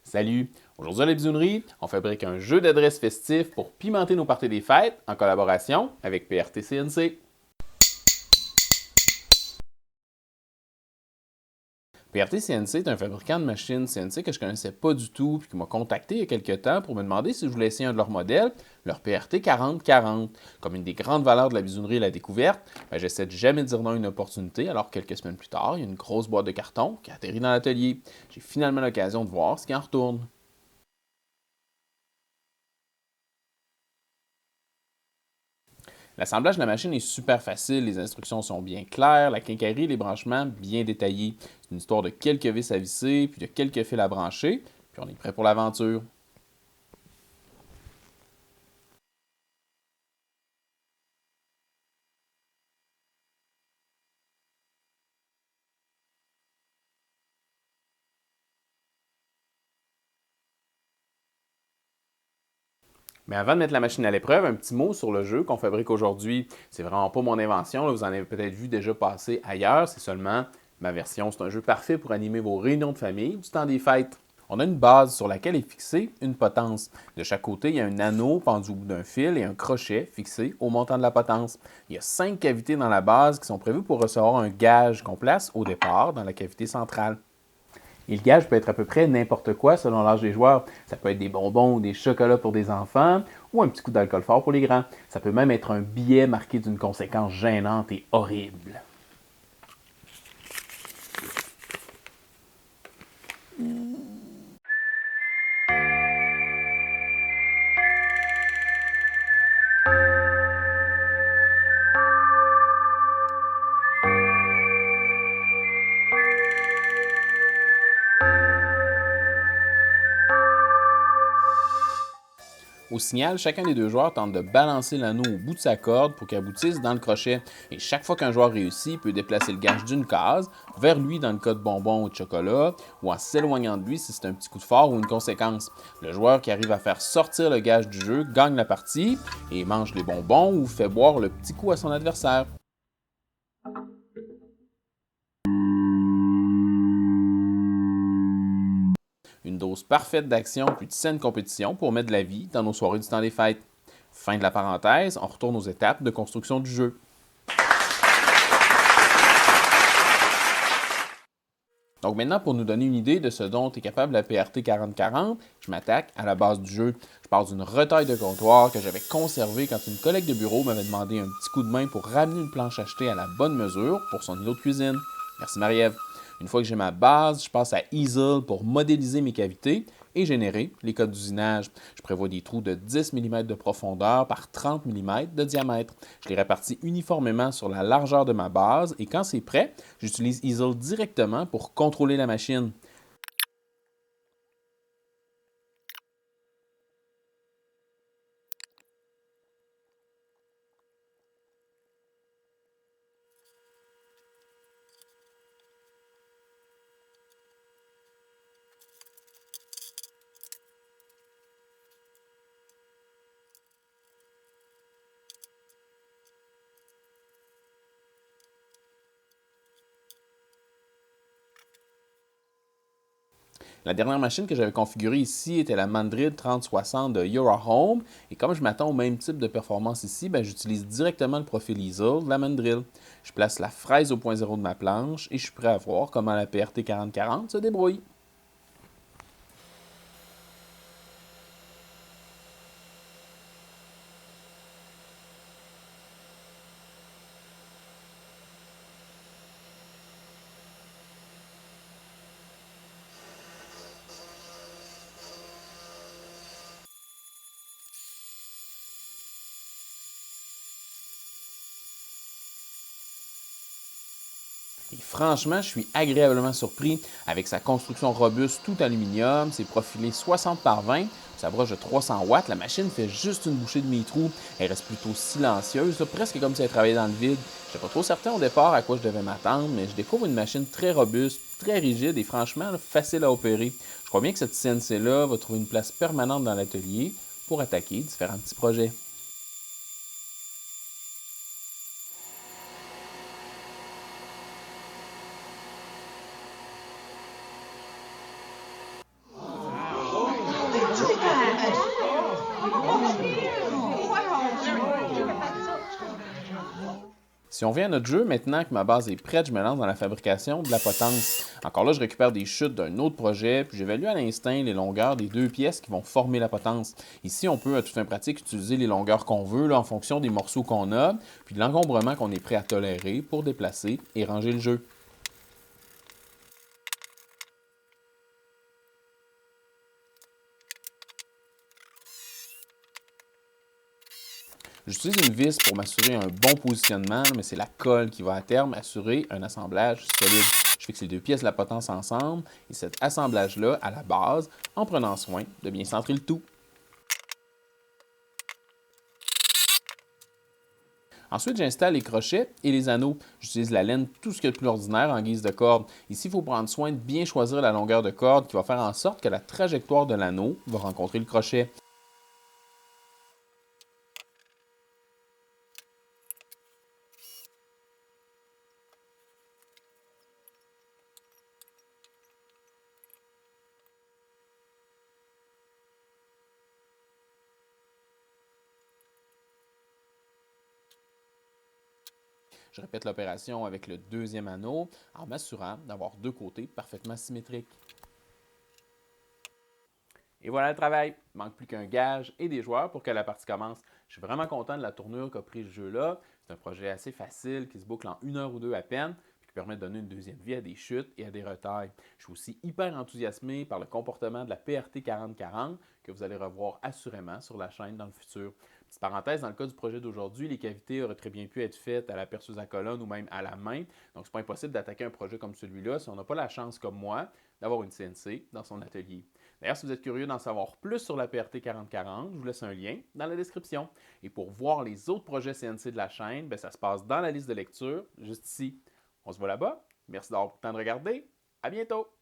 Salut! Aujourd'hui à la bisounerie, on fabrique un jeu d'adresse festif pour pimenter nos parties des fêtes en collaboration avec PRT-CNC. PRT-CNC est un fabricant de machines CNC que je ne connaissais pas du tout puis qui m'a contacté il y a quelques temps pour me demander si je voulais essayer un de leurs modèles, leur PRT 4040. Comme une des grandes valeurs de la bisounerie et la découverte, j'essaie de jamais dire non à une opportunité, alors quelques semaines plus tard, il y a une grosse boîte de carton qui atterrit dans l'atelier. J'ai finalement l'occasion de voir ce qui en retourne. L'assemblage de la machine est super facile, les instructions sont bien claires, la quincaillerie et les branchements bien détaillés. C'est une histoire de quelques vis à visser, puis de quelques fils à brancher, puis on est prêt pour l'aventure. Mais avant de mettre la machine à l'épreuve, un petit mot sur le jeu qu'on fabrique aujourd'hui. C'est vraiment pas mon invention, là, vous en avez peut-être vu déjà passer ailleurs, c'est seulement ma version. C'est un jeu parfait pour animer vos réunions de famille du temps des fêtes. On a une base sur laquelle est fixée une potence. De chaque côté, il y a un anneau pendu au bout d'un fil et un crochet fixé au montant de la potence. Il y a 5 cavités dans la base qui sont prévues pour recevoir un gage qu'on place au départ dans la cavité centrale. Et le gage peut être à peu près n'importe quoi selon l'âge des joueurs. Ça peut être des bonbons ou des chocolats pour des enfants ou un petit coup d'alcool fort pour les grands. Ça peut même être un billet marqué d'une conséquence gênante et horrible. Au signal, chacun des deux joueurs tente de balancer l'anneau au bout de sa corde pour qu'il aboutisse dans le crochet. Et chaque fois qu'un joueur réussit, il peut déplacer le gage d'une case vers lui dans le cas de bonbons ou de chocolat, ou en s'éloignant de lui si c'est un petit coup de fort ou une conséquence. Le joueur qui arrive à faire sortir le gage du jeu gagne la partie et mange les bonbons ou fait boire le petit coup à son adversaire. Une dose parfaite d'action puis de saine compétition pour mettre de la vie dans nos soirées du temps des fêtes. Fin de la parenthèse, on retourne aux étapes de construction du jeu. Donc maintenant, pour nous donner une idée de ce dont est capable la PRT 4040, je m'attaque à la base du jeu. Je pars d'une retaille de comptoir que j'avais conservée quand une collègue de bureau m'avait demandé un petit coup de main pour ramener une planche achetée à la bonne mesure pour son îlot de cuisine. Merci Marie-Ève. Une fois que j'ai ma base, je passe à Easel pour modéliser mes cavités et générer les codes d'usinage. Je prévois des trous de 10 mm de profondeur par 30 mm de diamètre. Je les répartis uniformément sur la largeur de ma base et quand c'est prêt, j'utilise Easel directement pour contrôler la machine. La dernière machine que j'avais configurée ici était la Mandrill 3060 de Your Home. Et comme je m'attends au même type de performance ici, j'utilise directement le profil Easel de la Mandrill. Je place la fraise au point zéro de ma planche et je suis prêt à voir comment la PRT 4040 se débrouille. Et franchement, je suis agréablement surpris avec sa construction robuste tout aluminium, ses profilés 60 par 20, sa broche de 300 watts. La machine fait juste une bouchée de mes trous. Elle reste plutôt silencieuse, presque comme si elle travaillait dans le vide. Je n'étais pas trop certain au départ à quoi je devais m'attendre, mais je découvre une machine très robuste, très rigide et franchement facile à opérer. Je crois bien que cette CNC-là va trouver une place permanente dans l'atelier pour attaquer différents petits projets. Si on vient à notre jeu, maintenant que ma base est prête, je me lance dans la fabrication de la potence. Encore là, je récupère des chutes d'un autre projet, puis j'évalue à l'instinct les longueurs des deux pièces qui vont former la potence. Ici, on peut à toute fin pratique utiliser les longueurs qu'on veut là, en fonction des morceaux qu'on a, puis de l'encombrement qu'on est prêt à tolérer pour déplacer et ranger le jeu. J'utilise une vis pour m'assurer un bon positionnement, mais c'est la colle qui va à terme assurer un assemblage solide. Je fixe les deux pièces de la potence ensemble et cet assemblage-là à la base en prenant soin de bien centrer le tout. Ensuite, j'installe les crochets et les anneaux. J'utilise la laine tout ce qu'il y a de plus ordinaire en guise de corde. Ici, il faut prendre soin de bien choisir la longueur de corde qui va faire en sorte que la trajectoire de l'anneau va rencontrer le crochet. Je répète l'opération avec le deuxième anneau en m'assurant d'avoir deux côtés parfaitement symétriques. Et voilà le travail. Il ne manque plus qu'un gage et des joueurs pour que la partie commence. Je suis vraiment content de la tournure qu'a pris ce jeu-là. C'est un projet assez facile qui se boucle en une heure ou deux à peine, puis qui permet de donner une deuxième vie à des chutes et à des retailles. Je suis aussi hyper enthousiasmé par le comportement de la PRT 4040 que vous allez revoir assurément sur la chaîne dans le futur. Petite parenthèse, dans le cas du projet d'aujourd'hui, les cavités auraient très bien pu être faites à la perceuse à colonne ou même à la main. Donc, ce n'est pas impossible d'attaquer un projet comme celui-là si on n'a pas la chance, comme moi, d'avoir une CNC dans son atelier. D'ailleurs, si vous êtes curieux d'en savoir plus sur la PRT 4040, je vous laisse un lien dans la description. Et pour voir les autres projets CNC de la chaîne, ça se passe dans la liste de lecture, juste ici. On se voit là-bas. Merci d'avoir pris le temps de regarder. À bientôt!